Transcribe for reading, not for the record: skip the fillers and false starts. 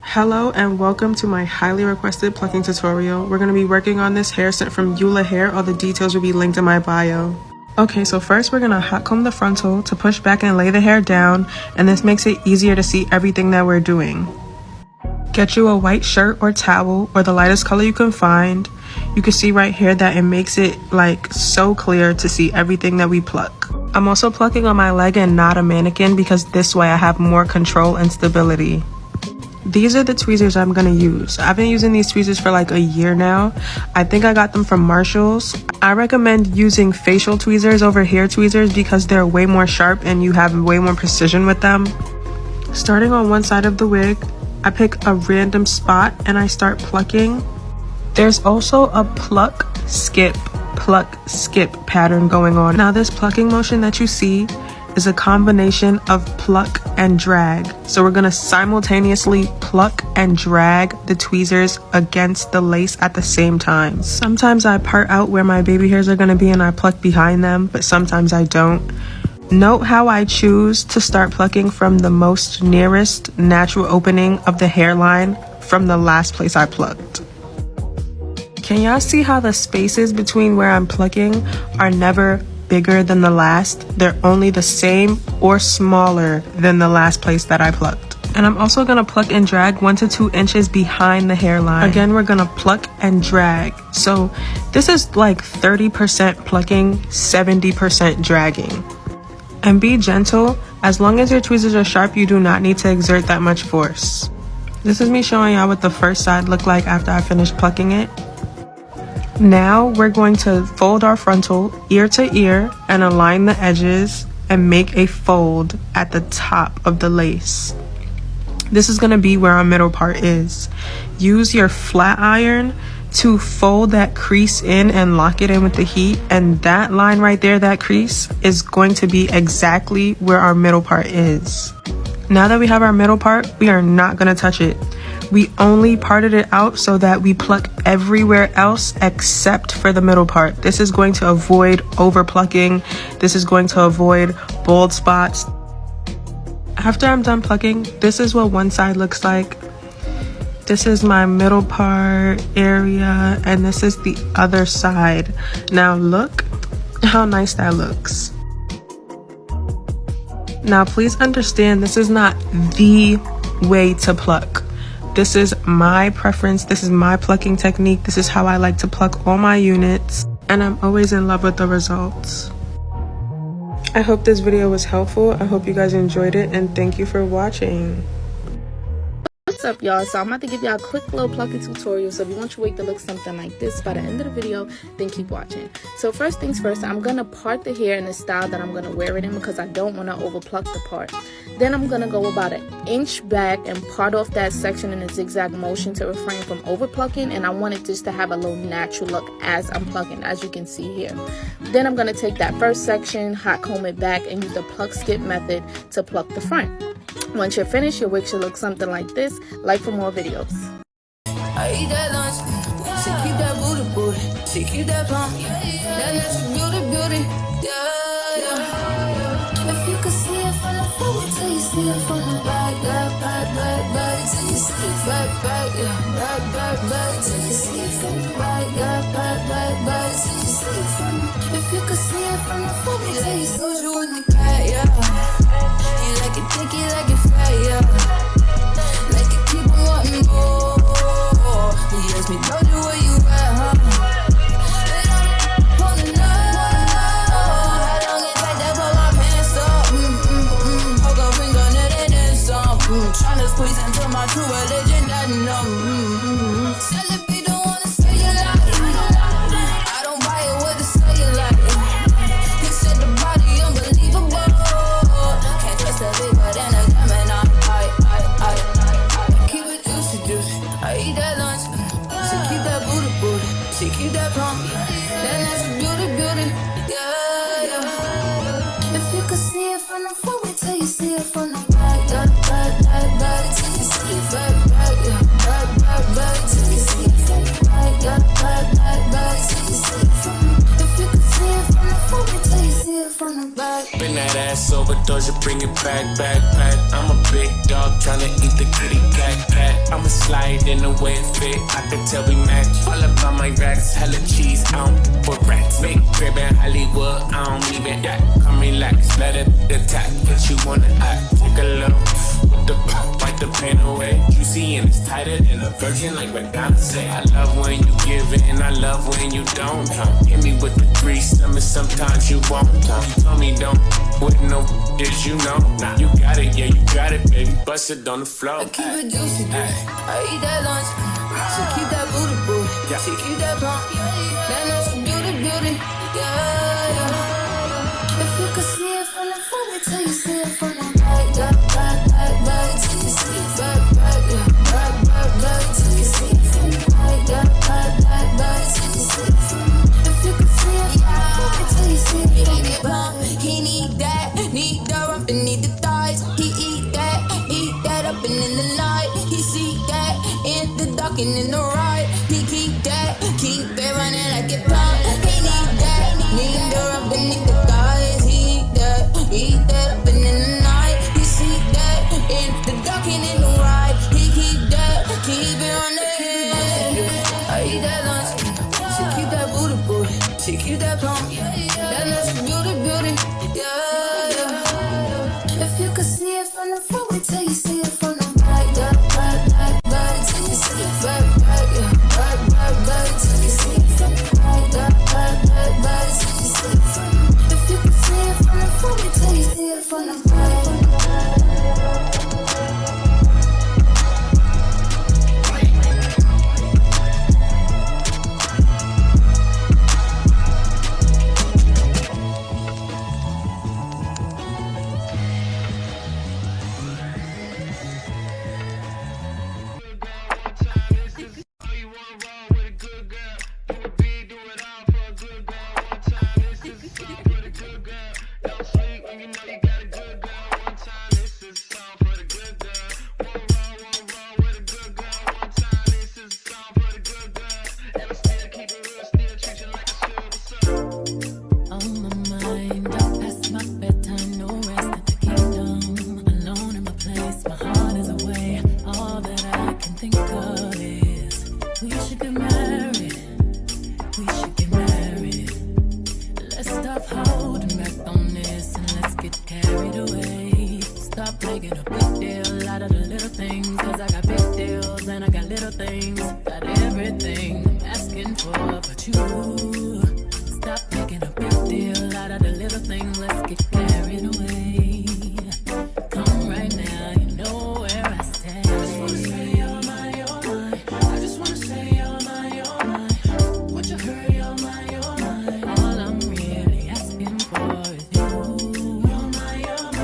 Hello and welcome to my highly requested plucking tutorial. We're going to be working on this hair sent from Eula Hair. All the details will be linked in my bio. Okay, so first we're going to hot comb the frontal to push back and lay the hair down, and this makes it easier to see everything that we're doing. Get you a white shirt or towel or the lightest color you can find. You can see right here that it makes it like so clear to see everything that we pluck. I'm also plucking on my leg and not a mannequin because this way I have more control and stability. These are the tweezers I'm gonna use. I've been using these tweezers for like a year now. I think I got them from Marshall's. I recommend using facial tweezers over hair tweezers because they're way more sharp and you have way more precision with them. Starting on one side of the wig, I pick a random spot and I start plucking. There's also a pluck, skip pattern going on. Now this plucking motion that you see is a combination of pluck and drag. So we're gonna simultaneously pluck and drag the tweezers against the lace at the same time. Sometimes I part out where my baby hairs are gonna be and I pluck behind them, but sometimes I don't. Note how I choose to start plucking from the most nearest natural opening of the hairline from the last place I plucked. Can y'all see how the spaces between where I'm plucking are never bigger than the last? They're only the same or smaller than the last place that I plucked. And I'm also gonna pluck and drag 1 to 2 inches behind the hairline. Again, we're gonna pluck and drag. So this is like 30% plucking, 70% dragging. And be gentle. As long as your tweezers are sharp, you do not need to exert that much force. This is me showing y'all what the first side looked like after I finished plucking it. Now we're going to fold our frontal ear to ear and align the edges and make a fold at the top of the lace. This is going to be where our middle part is. Use your flat iron to fold that crease in and lock it in with the heat, and that line right there, that crease, is going to be exactly where our middle part is. Now that we have our middle part, we are not going to touch it. We only parted it out so that we pluck everywhere else except for the middle part. This is going to avoid over plucking. This is going to avoid bald spots. After I'm done plucking, this is what one side looks like. This is my middle part area, and this is the other side. Now look how nice that looks. Now please understand, this is not the way to pluck. This is my preference. This is my plucking technique. This is how I like to pluck all my units, and I'm always in love with the results. I hope this video was helpful. I hope you guys enjoyed it, and thank you for watching. What's up, y'all? So I'm about to give y'all a quick little plucking tutorial. So if you want your wig to look something like this by the end of the video, then keep watching. So first things first, I'm gonna part the hair in the style that I'm gonna wear it in because I don't want to over pluck the part. Then I'm gonna go about 1 inch back and part off that section in a zigzag motion to refrain from over plucking, and I want it just to have a little natural look as I'm plucking, as you can see here. Then I'm gonna take that first section, hot comb it back, and use the pluck skip method to pluck the front. Once you're finished, your wig should look something like this. Like for more videos. I eat that lunch, she keep that booty, she keep that plump, that natural beauty, yeah. If you could see it from the front till you see it from the back, back, till you see it back, yeah, back, till you see it from the back, back, till you see it from the. If you could see it from the front till you see it from the back, yeah. You like it thick, you like it fat, yeah. Like it keep on wanting more. You ask me, told you where you at, huh? Holding up. How long it take to pull my pants up? Poke a finger, net and some. Tryna squeeze into my true religion, that numb. Celebrate, don't wanna say you like it. I don't buy it with the say you like it. He said the body unbelievable. indulge, bring it back, back, back. I'm a big dog tryna eat the kitty cat. I'ma slide in the way it fit, I can tell we match. All about my racks, hella cheese, I don't for rats. Big crib in Hollywood, I don't even act. Come relax, let it attack, but you wanna act. Take a look, with the pop, wipe the pain away. Juicy and it's tighter than a virgin, like Madonna say. I love when you give it, and I love when you don't. Hit me with the grease, and sometimes you won't. You told me don't, with no is you know. You got it, yeah, you got it, baby. Bust it on the floor. I keep it juicy, I eat that lunch. She keep that booty, booty. She keep that plump. That nice beauty, yeah. If you could see it from the front, wait till you see it from the back. Back, till you see it back, yeah. Back, till you see it from the back. Back, till you see it from the back. If you could see it from the front, wait till you see it from the back. He need the rump and need the thighs. He eat that up and in the night. He see that in the dark and in the ride. He keep it running like it pump. He need the rump and need the thighs. He eat that up and in the night. He see that in the dark and in the ride. He keep it running. I eat that lunch. She keep that booty. She keep that plump. That nice beauty, yeah. If you could see it from the front, wait till you see it from the back. Back, till you see it back, yeah. Back, till you see it from the back. Back, till you see it from the back. If you could see it from the front, wait till you see it from the back. Making a big deal out of the little things, cause I got big deals and I got little things, got everything.